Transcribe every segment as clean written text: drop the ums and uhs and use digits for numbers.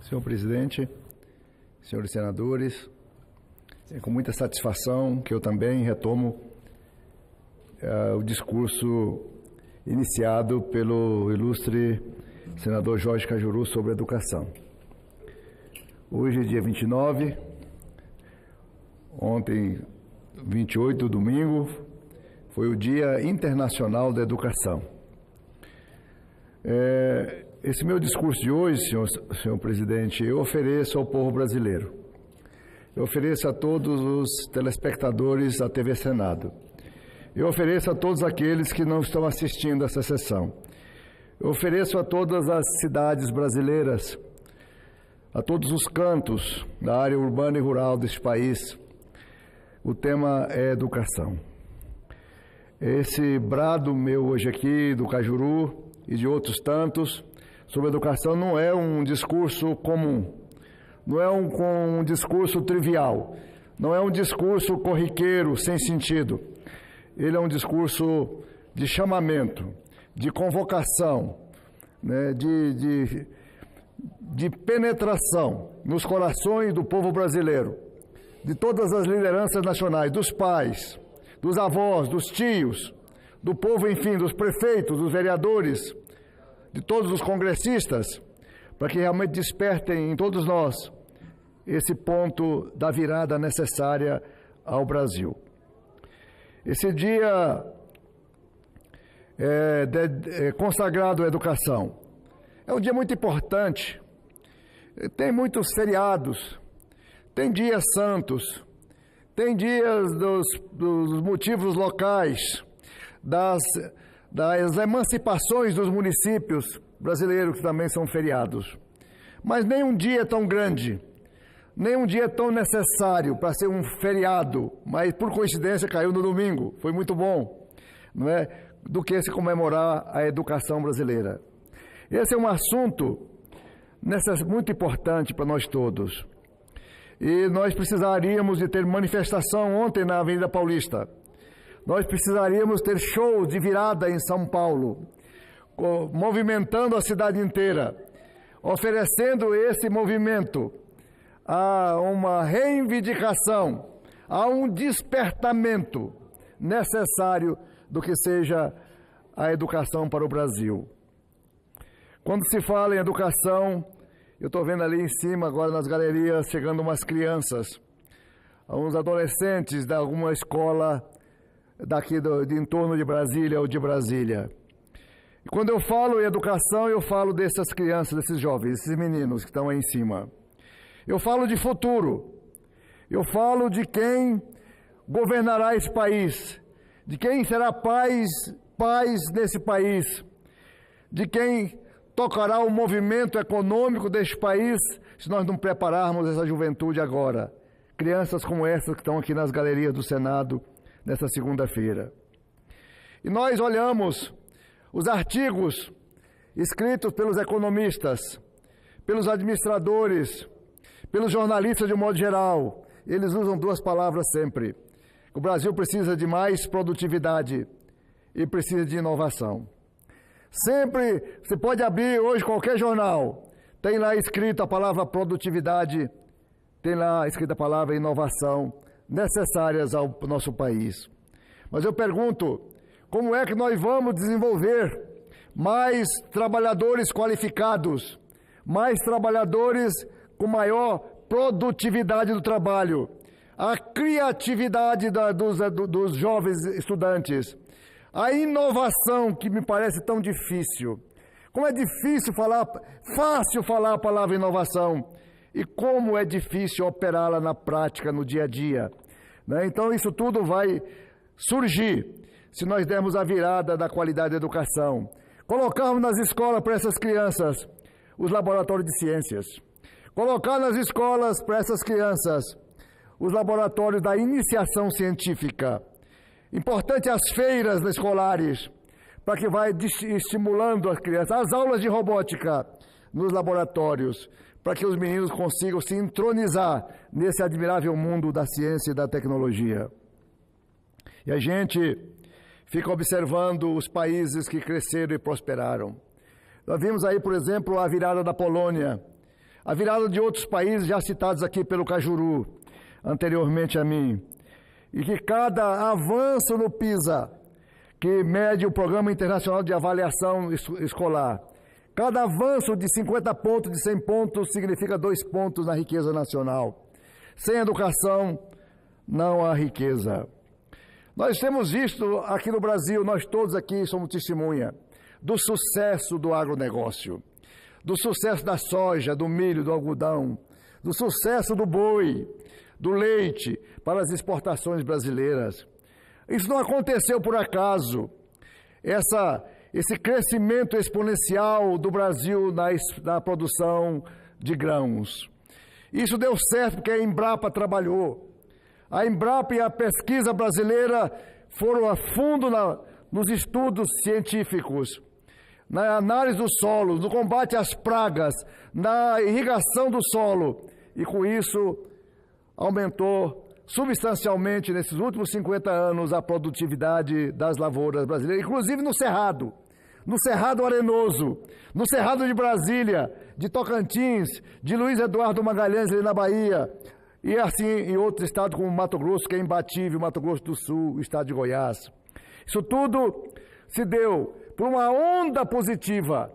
Senhor presidente, senhores senadores, é com muita satisfação que eu também retomo o discurso iniciado pelo ilustre senador Jorge Cajuru sobre educação. Hoje, dia 29, ontem, 28, domingo, foi o Dia Internacional da Educação. Esse meu discurso de hoje, senhor presidente, eu ofereço ao povo brasileiro. Eu ofereço a todos os telespectadores da TV Senado. Eu ofereço a todos aqueles que não estão assistindo essa sessão. Eu ofereço a todas as cidades brasileiras, a todos os cantos da área urbana e rural deste país. O tema é educação. Esse brado meu hoje aqui, do Cajuru e de outros tantos, sobre educação não é um discurso comum, não é um discurso trivial, não é um discurso corriqueiro, sem sentido. Ele é um discurso de chamamento, de convocação, né, de penetração nos corações do povo brasileiro, de todas as lideranças nacionais, dos pais, dos avós, dos tios, do povo, enfim, dos prefeitos, dos vereadores, de todos os congressistas, para que realmente despertem em todos nós esse ponto da virada necessária ao Brasil. Esse dia é consagrado à educação. É um dia muito importante. Tem muitos feriados, tem dias santos, tem dias dos motivos locais, das emancipações dos municípios brasileiros, que também são feriados. Mas nenhum dia é tão grande, nenhum dia é tão necessário para ser um feriado, mas por coincidência caiu no domingo, foi muito bom, não é? Do que se comemorar a educação brasileira. Esse é um assunto muito importante para nós todos. E nós precisaríamos de ter manifestação ontem na Avenida Paulista. Nós precisaríamos ter shows de virada em São Paulo, movimentando a cidade inteira, oferecendo esse movimento a uma reivindicação, a um despertamento necessário do que seja a educação para o Brasil. Quando se fala em educação, eu estou vendo ali em cima, agora nas galerias, chegando umas crianças, uns adolescentes de alguma escola daqui de entorno de Brasília ou de Brasília. E quando eu falo em educação, eu falo dessas crianças, desses jovens, esses meninos que estão aí em cima. Eu falo de futuro. Eu falo de quem governará esse país, de quem será paz nesse país, de quem tocará o movimento econômico deste país, se nós não prepararmos essa juventude agora. Crianças como essas que estão aqui nas galerias do Senado nessa segunda-feira. E nós olhamos os artigos escritos pelos economistas, pelos administradores, pelos jornalistas de um modo geral. Eles usam duas palavras sempre. O Brasil precisa de mais produtividade e precisa de inovação. Sempre, você pode abrir hoje qualquer jornal, tem lá escrita a palavra produtividade, tem lá escrita a palavra inovação, necessárias ao nosso país. Mas eu pergunto, como é que nós vamos desenvolver mais trabalhadores qualificados, mais trabalhadores com maior produtividade do trabalho, a criatividade dos jovens estudantes, a inovação, que me parece tão difícil. Como é fácil falar a palavra inovação, e como é difícil operá-la na prática, no dia a dia. Né? Então, isso tudo vai surgir se nós dermos a virada da qualidade da educação. Colocarmos nas escolas para essas crianças os laboratórios de ciências. Colocar nas escolas para essas crianças os laboratórios da iniciação científica. Importante as feiras escolares, para que vai estimulando as crianças, as aulas de robótica nos laboratórios, para que os meninos consigam se entronizar nesse admirável mundo da ciência e da tecnologia. E a gente fica observando os países que cresceram e prosperaram. Nós vimos aí, por exemplo, a virada da Polônia. a virada de outros países já citados aqui pelo Cajuru, anteriormente a mim, e que cada avanço no PISA, que mede o Programa Internacional de Avaliação Escolar, cada avanço de 50 pontos, de 100 pontos, significa 2 pontos na riqueza nacional. Sem educação, não há riqueza. Nós temos visto aqui no Brasil, nós todos aqui somos testemunha do sucesso do agronegócio, do sucesso da soja, do milho, do algodão, do sucesso do boi, do leite para as exportações brasileiras. Isso não aconteceu por acaso. Esse crescimento exponencial do Brasil na produção de grãos. Isso deu certo porque a Embrapa trabalhou. A Embrapa e a pesquisa brasileira foram a fundo nos estudos científicos, na análise do solo, no combate às pragas, na irrigação do solo. E com isso aumentou substancialmente nesses últimos 50 anos a produtividade das lavouras brasileiras, inclusive no Cerrado Arenoso, no Cerrado de Brasília, de Tocantins, de Luiz Eduardo Magalhães ali na Bahia, e assim em outros estados como Mato Grosso, que é imbatível, Mato Grosso do Sul, o estado de Goiás. Isso tudo se deu por uma onda positiva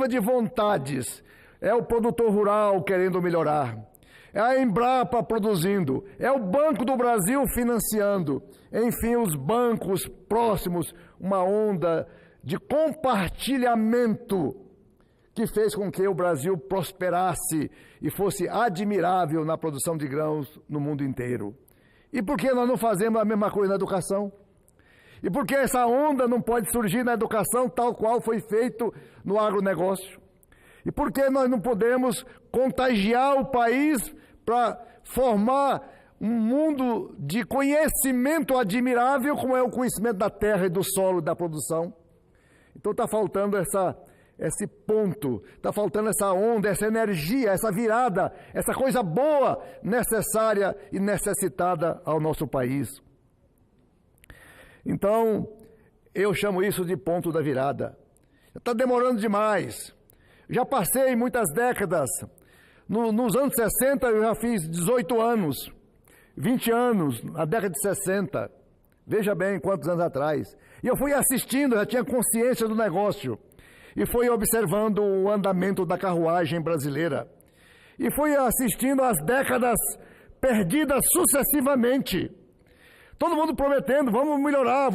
de vontades. É o produtor rural querendo melhorar, é a Embrapa produzindo, é o Banco do Brasil financiando, enfim, os bancos próximos, uma onda de compartilhamento que fez com que o Brasil prosperasse e fosse admirável na produção de grãos no mundo inteiro. E por que nós não fazemos a mesma coisa na educação? E por que essa onda não pode surgir na educação tal qual foi feito no agronegócio? E por que nós não podemos contagiar o país para formar um mundo de conhecimento admirável, como é o conhecimento da terra e do solo e da produção? Então está faltando esse ponto, está faltando essa onda, essa energia, essa virada, essa coisa boa, necessária e necessitada ao nosso país. Então, eu chamo isso de ponto da virada. Está demorando demais. Já passei muitas décadas. Nos anos 60 eu já fiz 18 anos, 20 anos, na década de 60. Veja bem quantos anos atrás. E eu fui assistindo, já tinha consciência do negócio. E fui observando o andamento da carruagem brasileira. E fui assistindo as décadas perdidas sucessivamente. Todo mundo prometendo, vamos melhorar,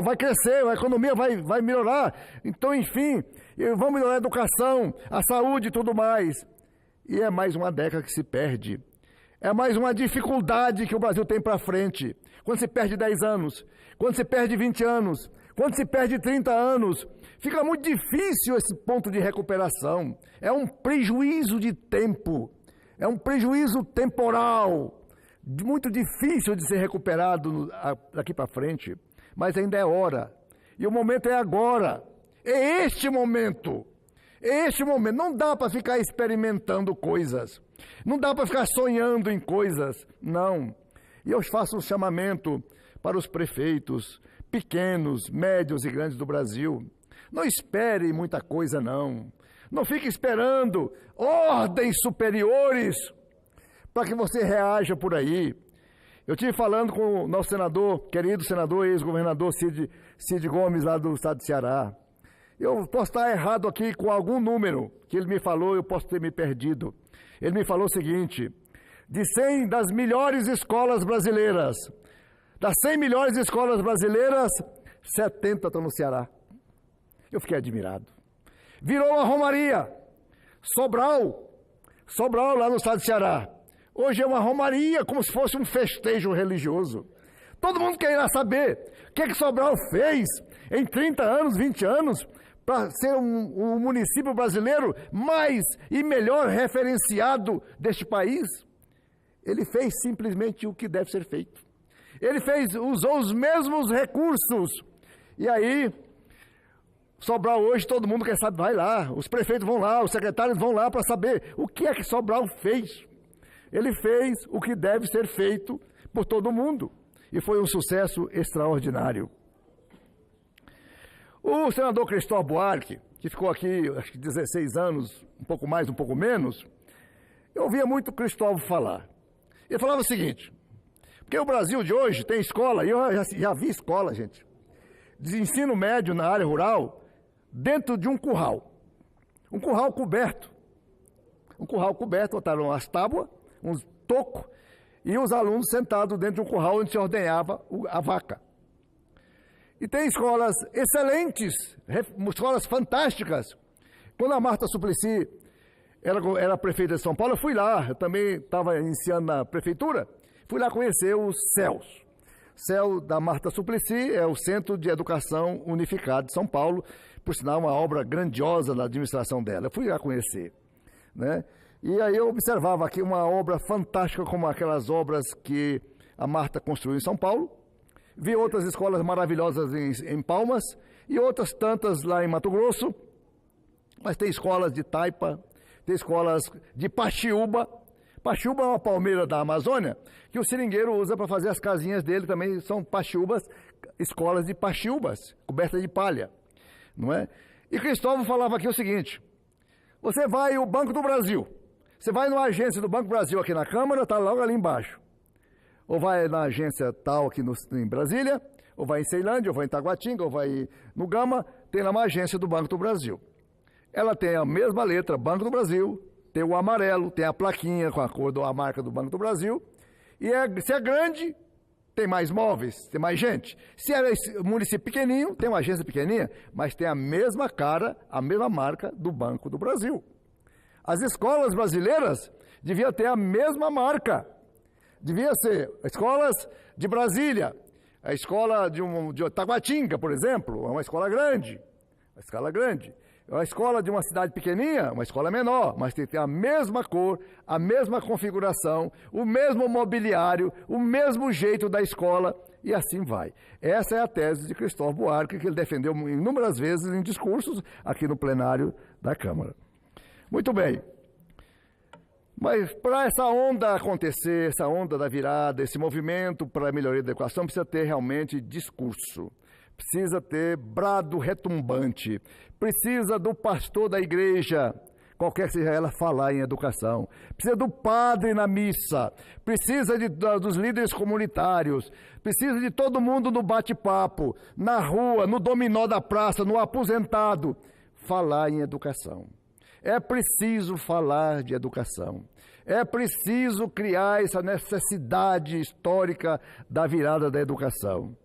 vai crescer, a economia vai melhorar. Então, enfim, vamos melhorar a educação, a saúde e tudo mais. E é mais uma década que se perde. É mais uma dificuldade que o Brasil tem para frente. Quando se perde 10 anos, quando se perde 20 anos, quando se perde 30 anos, fica muito difícil esse ponto de recuperação. É um prejuízo de tempo, é um prejuízo temporal, muito difícil de ser recuperado daqui para frente, mas ainda é hora. E o momento é agora. É este momento. É este momento. Não dá para ficar experimentando coisas. Não dá para ficar sonhando em coisas. Não. E eu faço um chamamento para os prefeitos, pequenos, médios e grandes do Brasil. Não espere muita coisa, não. Não fique esperando ordens superiores para que você reaja por aí. Eu estive falando com o nosso senador, querido senador e ex-governador Cid Gomes, lá do estado de Ceará. Eu posso estar errado aqui com algum número que ele me falou, eu posso ter me perdido. Ele me falou o seguinte: de 100 das melhores escolas brasileiras, das 100 melhores escolas brasileiras, 70 estão no Ceará. Eu fiquei admirado. Virou uma romaria. Sobral, lá no estado de Ceará. Hoje é uma romaria, como se fosse um festejo religioso. Todo mundo quer ir lá saber o que Sobral fez em 30 anos, 20 anos, para ser um município brasileiro mais e melhor referenciado deste país. Ele fez simplesmente o que deve ser feito. Ele usou os mesmos recursos. E aí, Sobral hoje, todo mundo quer saber, vai lá, os prefeitos vão lá, os secretários vão lá para saber o que é que Sobral fez. Ele fez o que deve ser feito por todo mundo. E foi um sucesso extraordinário. O senador Cristóvão Buarque que ficou aqui, acho que 16 anos, um pouco mais, um pouco menos, eu ouvia muito Cristóvão falar. Ele falava o seguinte, porque o Brasil de hoje tem escola, e eu já vi escola, gente, de ensino médio na área rural, dentro de um curral coberto. Um curral coberto, botaram as tábuas, uns tocos, e os alunos sentados dentro de um curral onde se ordenhava a vaca. E tem escolas excelentes, escolas fantásticas. Quando a Marta Suplicy era prefeita de São Paulo, eu fui lá, eu também estava iniciando na prefeitura, fui lá conhecer os CELS. CEL da Marta Suplicy é o Centro de Educação Unificado de São Paulo, por sinal uma obra grandiosa na administração dela. Eu fui lá conhecer, né? E aí eu observava aqui uma obra fantástica como aquelas obras que a Marta construiu em São Paulo. Vi outras escolas maravilhosas em Palmas e outras tantas lá em Mato Grosso. Mas tem escolas de Taipa, tem escolas de Paxiúba. Paxiúba é uma palmeira da Amazônia que o seringueiro usa para fazer as casinhas dele, também são paxiúbas, escolas de paxiúbas, cobertas de palha, não é? E Cristóvão falava aqui o seguinte, você vai ao Banco do Brasil, você vai numa agência do Banco do Brasil aqui na Câmara, está logo ali embaixo, ou vai na agência tal aqui em Brasília, ou vai em Ceilândia, ou vai em Taguatinga, ou vai no Gama, tem lá uma agência do Banco do Brasil. Ela tem a mesma letra, Banco do Brasil, tem o amarelo, tem a plaquinha com a cor da marca do Banco do Brasil, e se é grande, tem mais móveis, tem mais gente. Se é município pequenininho, tem uma agência pequenininha, mas tem a mesma cara, a mesma marca do Banco do Brasil. As escolas brasileiras deviam ter a mesma marca. Devia ser escolas de Brasília, a escola de Taguatinga, por exemplo, é uma escola grande, A escola de uma cidade pequenininha, uma escola menor, mas tem que ter a mesma cor, a mesma configuração, o mesmo mobiliário, o mesmo jeito da escola, e assim vai. Essa é a tese de Cristóvão Buarque, que ele defendeu inúmeras vezes em discursos aqui no plenário da Câmara. Muito bem. Mas para essa onda acontecer, essa onda da virada, esse movimento para a melhoria da educação, precisa ter realmente discurso. Precisa ter brado retumbante, precisa do pastor da igreja, qualquer que seja ela, falar em educação, precisa do padre na missa, precisa dos líderes comunitários, precisa de todo mundo no bate-papo, na rua, no dominó da praça, no aposentado, falar em educação. É preciso falar de educação. É preciso criar essa necessidade histórica da virada da educação.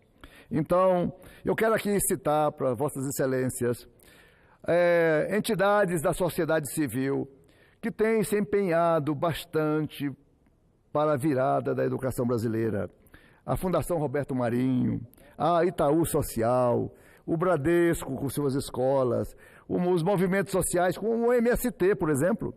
Então, eu quero aqui citar para Vossas Excelências entidades da sociedade civil que têm se empenhado bastante para a virada da educação brasileira. A Fundação Roberto Marinho, a Itaú Social, o Bradesco com suas escolas, os movimentos sociais como o MST, por exemplo.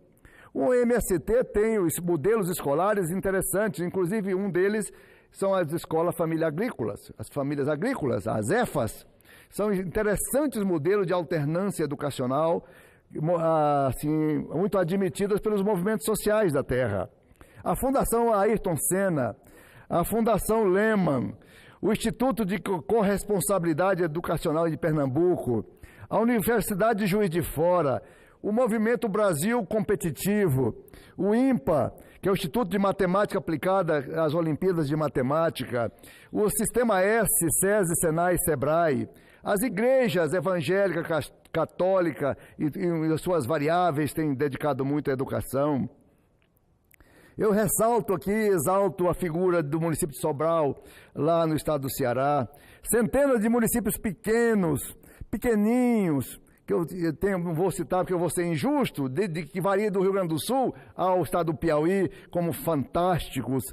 O MST tem os modelos escolares interessantes, inclusive um deles são as escolas agrícolas, as famílias agrícolas, as EFAs. São interessantes modelos de alternância educacional, assim, muito admitidas pelos movimentos sociais da terra. A Fundação Ayrton Senna, a Fundação Lehman, o Instituto de Corresponsabilidade Educacional de Pernambuco, a Universidade de Juiz de Fora, o Movimento Brasil Competitivo, o IMPA, que é o Instituto de Matemática Aplicada às Olimpíadas de Matemática, o Sistema S, SESI, Senai e Sebrae, as igrejas evangélicas, católicas e as suas variáveis têm dedicado muito à educação. Eu ressalto aqui, exalto a figura do município de Sobral, lá no estado do Ceará. Centenas de municípios pequeninhos, que eu não vou citar porque eu vou ser injusto, que varia do Rio Grande do Sul ao estado do Piauí, como fantásticos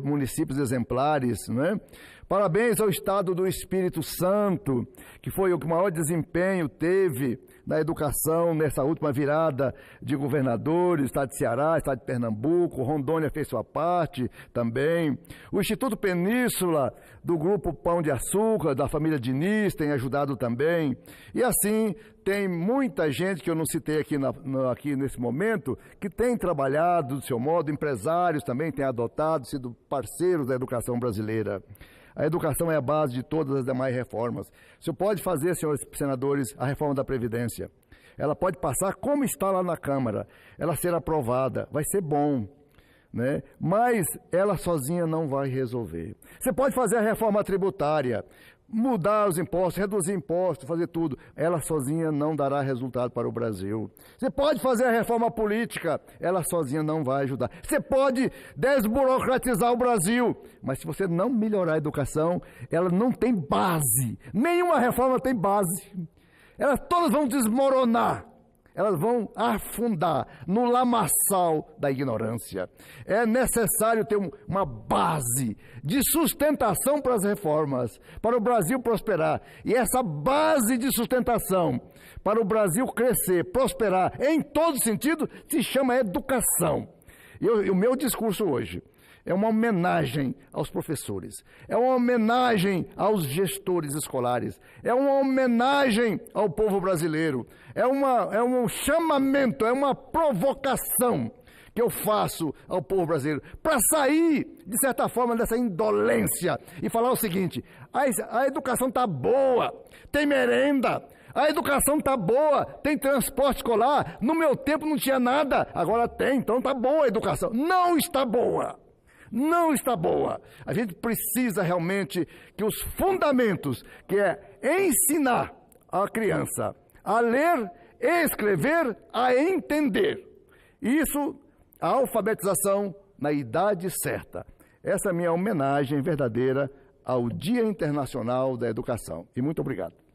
municípios exemplares, não é? Parabéns ao estado do Espírito Santo, que foi o que maior desempenho teve na educação nessa última virada de governadores, estado de Ceará, estado de Pernambuco, Rondônia fez sua parte também. O Instituto Península, do Grupo Pão de Açúcar, da família Diniz, tem ajudado também. E assim, tem muita gente que eu não citei aqui nesse momento, que tem trabalhado do seu modo, empresários também têm adotado, sido parceiros da educação brasileira. A educação é a base de todas as demais reformas. O senhor pode fazer, senhores senadores, a reforma da Previdência. Ela pode passar como está lá na Câmara. Ela ser aprovada, vai ser bom, né? Mas ela sozinha não vai resolver. Você pode fazer a reforma tributária, mudar os impostos, reduzir impostos, fazer tudo. Ela sozinha não dará resultado para o Brasil. Você pode fazer a reforma política, ela sozinha não vai ajudar. Você pode desburocratizar o Brasil, mas se você não melhorar a educação, ela não tem base. Nenhuma reforma tem base. Elas todas vão desmoronar. Elas vão afundar no lamaçal da ignorância. É necessário ter uma base de sustentação para as reformas, para o Brasil prosperar. E essa base de sustentação para o Brasil crescer, prosperar, em todo sentido, se chama educação. E o meu discurso hoje é uma homenagem aos professores, é uma homenagem aos gestores escolares, é uma homenagem ao povo brasileiro, é um chamamento, é uma provocação que eu faço ao povo brasileiro para sair, de certa forma, dessa indolência e falar o seguinte: a educação está boa, tem merenda, a educação está boa, tem transporte escolar, no meu tempo não tinha nada, agora tem, então está boa a educação. Não está boa. Não está boa. A gente precisa realmente que os fundamentos, que é ensinar a criança a ler, escrever, a entender. Isso, a alfabetização na idade certa. Essa é a minha homenagem verdadeira ao Dia Internacional da Educação. E muito obrigado.